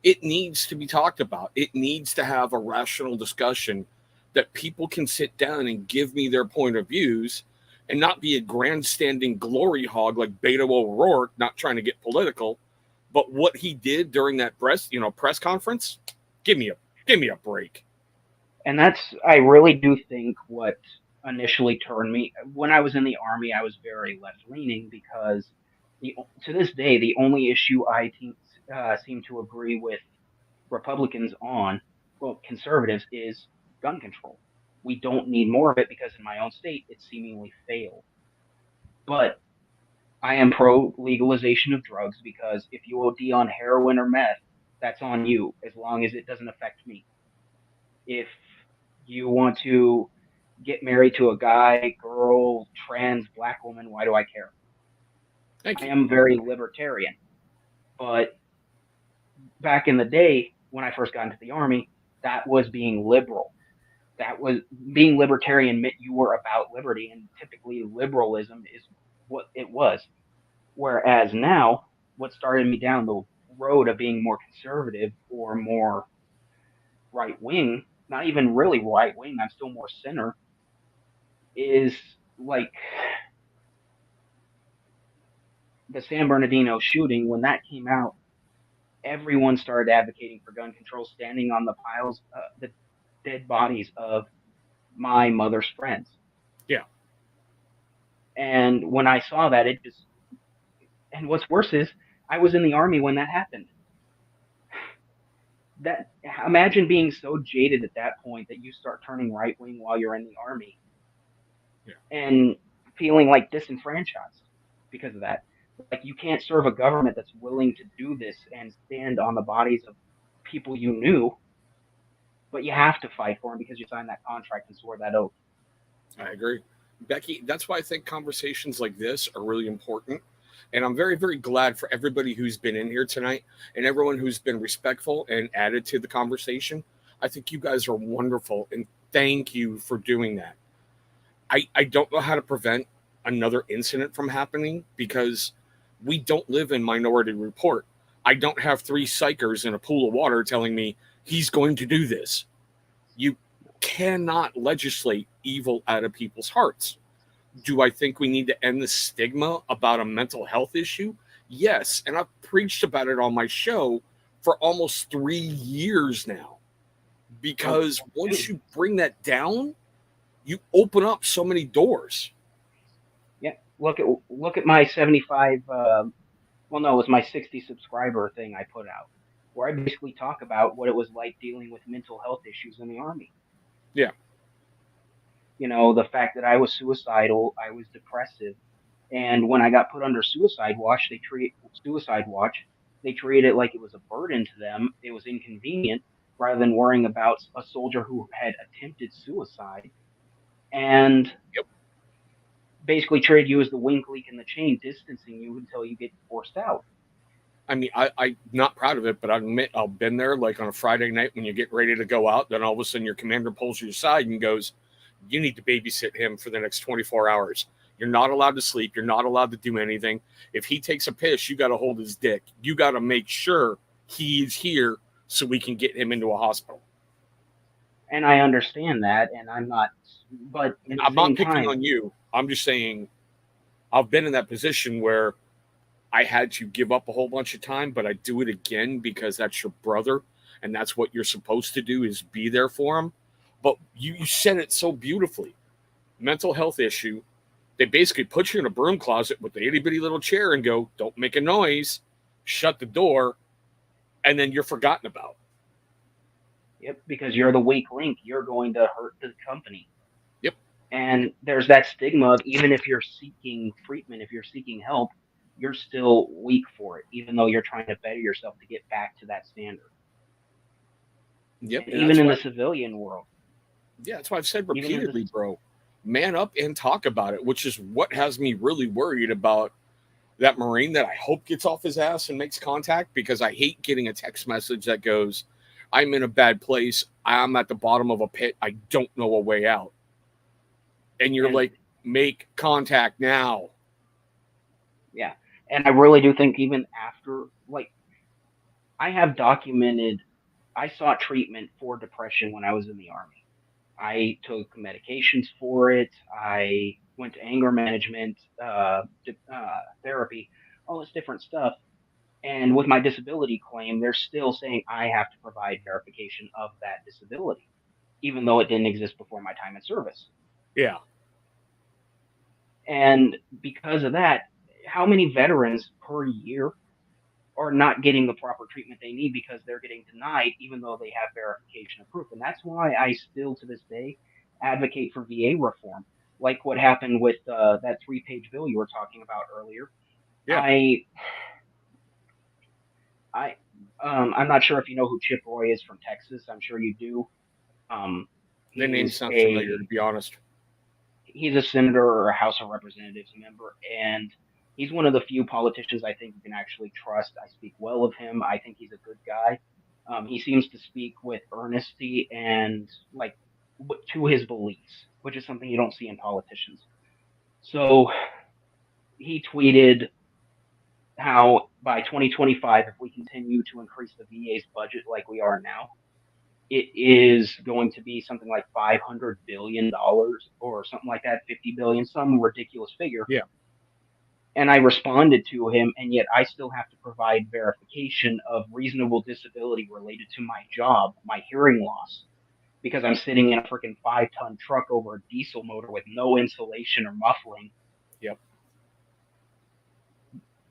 it needs to be talked about. It needs to have a rational discussion that people can sit down and give me their point of views and not be a grandstanding glory hog like Beto O'Rourke, not trying to get political. But what he did during that press conference, give me a give me a break. And I really do think what initially turned me when I was in the army, I was very left leaning because to this day, the only issue seem to agree with Republicans on, well, conservatives, is gun control. We don't need more of it because in my own state, it seemingly failed. But I am pro legalization of drugs because if you OD on heroin or meth, that's on you as long as it doesn't affect me. If you want to get married to a guy, girl, trans, black woman, why do I care? Thank I you. am very libertarian. But back in the day, when I first got into the army, that was being liberal. That was being libertarian meant you were about liberty, and typically liberalism is what it was. Whereas now, what started me down the road of being more conservative or more right wing, not even really right wing, I'm still more center, is like the San Bernardino shooting. When that came out, everyone started advocating for gun control, standing on the piles, the dead bodies of my mother's friends. Yeah. And when I saw that, it just, and what's worse is I was in the army when that happened. That imagine being so jaded at that point that you start turning right wing while you're in the army Yeah. and feeling like disenfranchised because of that. Like you can't serve a government that's willing to do this and stand on the bodies of people you knew, but you have to fight for them because you signed that contract and swore that oath. I agree. Becky, that's why I think conversations like this are really important. And I'm very, very glad for everybody who's been in here tonight and everyone who's been respectful and added to the conversation. I think you guys are wonderful. And thank you for doing that. I don't know how to prevent another incident from happening because we don't live in Minority Report. I don't have three psychers in a pool of water telling me he's going to do this. You cannot legislate evil out of people's hearts. Do I think we need to end the stigma about a mental health issue? Yes. And I've preached about it on my show for almost 3 years now. Oh, Because once you bring that down, you open up so many doors. yeah. Look at my 75. Well, no, it was my 60 subscriber thing I put out, where I basically talk about what it was like dealing with mental health issues in the army. Yeah. The fact that I was suicidal, I was depressive, and when I got put under suicide watch. They treated it like it was a burden to them. It was inconvenient rather than worrying about a soldier who had attempted suicide and Yep. basically treated you as the wink link in the chain, distancing you until you get forced out. I mean, I'm not proud of it, but I admit I've been there like on a Friday night when you get ready to go out. Then all of a sudden your commander pulls you aside and goes, you need to babysit him for the next 24 hours. You're not allowed to sleep. You're not allowed to do anything. If he takes a piss, you got to hold his dick. You got to make sure he's here so we can get him into a hospital. And I understand that, and I'm not, but at the I'm not same picking time, on you. I'm just saying I've been in that position where I had to give up a whole bunch of time, but I do it again because that's your brother and that's what you're supposed to do is be there for him. But you said it so beautifully. Mental health issue. They basically put you in a broom closet with the itty bitty little chair and go, don't make a noise, shut the door, and then you're forgotten about. yep, because you're the weak link, you're going to hurt the company. Yep. And there's that stigma of even if you're seeking treatment, if you're seeking help, you're still weak for it, even though you're trying to better yourself to get back to that standard. Yep. And And even that's in why the civilian world, yeah, that's why I've said even in the repeatedly, bro, man up and talk about it, which is what has me really worried about that Marine that I hope gets off his ass and makes contact because I hate getting a text message that goes, I'm in a bad place. I'm at the bottom of a pit. I don't know a way out. And you're and like, make contact now. yeah, and I really do think even after, like, I have documented, I sought treatment for depression when I was in the army. I took medications for it. I went to anger management, therapy, all this different stuff. And with my disability claim, they're still saying I have to provide verification of that disability, even though it didn't exist before my time in service. Yeah. And because of that, how many veterans per year are not getting the proper treatment they need because they're getting denied, even though they have verification of proof? And that's why I still, to this day, advocate for VA reform. like what happened with that 3-page bill you were talking about earlier. Yeah. I I'm not sure if you know who Chip Roy is from Texas. I'm sure you do. Um, The name he's sounds familiar, to a be honest. he's a senator or a House of Representatives member, and he's one of the few politicians I think you can actually trust. I speak well of him. I think he's a good guy. He seems to speak with earnesty and like to his beliefs, which is something you don't see in politicians. So he tweeted how by 2025, if we continue to increase the VA's budget like we are now, it is going to be something like $500 billion or something like that, 50 billion, some ridiculous figure. Yeah. And I responded to him, and yet I still have to provide verification of reasonable disability related to my job, my hearing loss, because I'm sitting in a freaking 5-ton truck over a diesel motor with no insulation or muffling. Yep.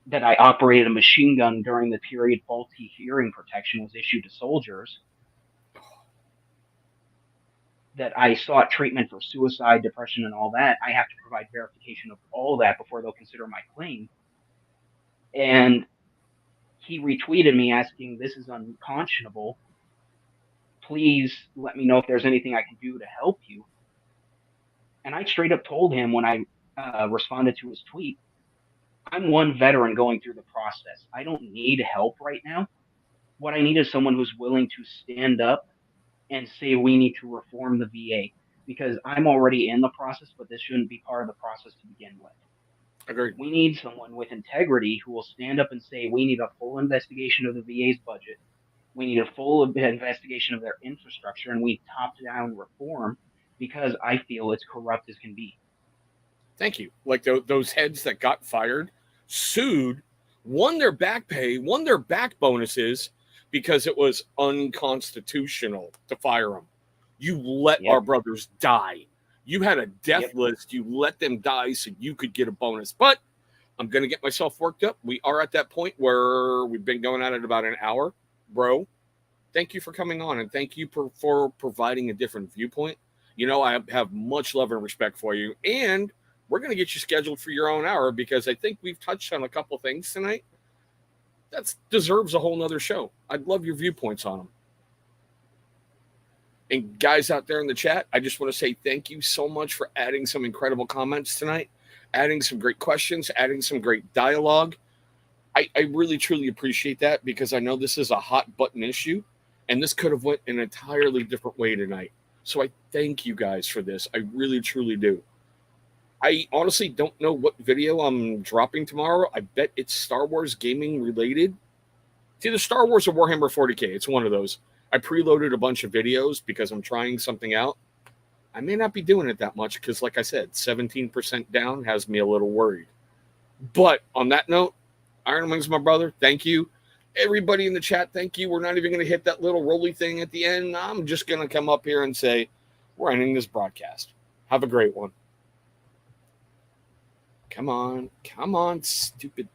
That I operated a machine gun during the period faulty hearing protection was issued to soldiers. That I sought treatment for suicide, depression, and all that. I have to provide verification of all that before they'll consider my claim. And he retweeted me asking, "This is unconscionable. Please let me know if there's anything I can do to help you." And I straight up told him when I responded to his tweet, I'm one veteran going through the process. I don't need help right now. What I need is someone who's willing to stand up and say we need to reform the VA, because I'm already in the process, but this shouldn't be part of the process to begin with. Agreed. We need someone with integrity who will stand up and say we need a full investigation of the VA's budget. We need a full investigation of their infrastructure, and we top-down reform, because I feel it's corrupt as can be. Thank you. Like those heads that got fired, sued, won their back pay, won their back bonuses because it was unconstitutional to fire them. You let our brothers die. You had a death list. You let them die so you could get a bonus. But I'm going to get myself worked up. We are at that point where we've been going at it about an hour. Bro, thank you for coming on, and thank you for providing a different viewpoint. You know, I have much love and respect for you, and we're going to get you scheduled for your own hour, because I think we've touched on a couple things tonight that deserves a whole nother show. I'd love your viewpoints on them. And guys out there in the chat, I just want to say thank you so much for adding some incredible comments tonight, adding some great questions, adding some great dialogue. I really, truly appreciate that, because I know this is a hot button issue, and this could have went an entirely different way tonight. So I thank you guys for this. I really, truly do. I honestly don't know what video I'm dropping tomorrow. I bet it's Star Wars gaming related. It's either Star Wars or Warhammer 40K. It's one of those. I preloaded a bunch of videos because I'm trying something out. I may not be doing it that much because, like I said, 17% down has me a little worried. But on that note, Iron Wings, my brother, thank you. Everybody in the chat, thank you. We're not even going to hit that little rolly thing at the end. I'm just going to come up here and say, we're ending this broadcast. Have a great one. Come on, stupid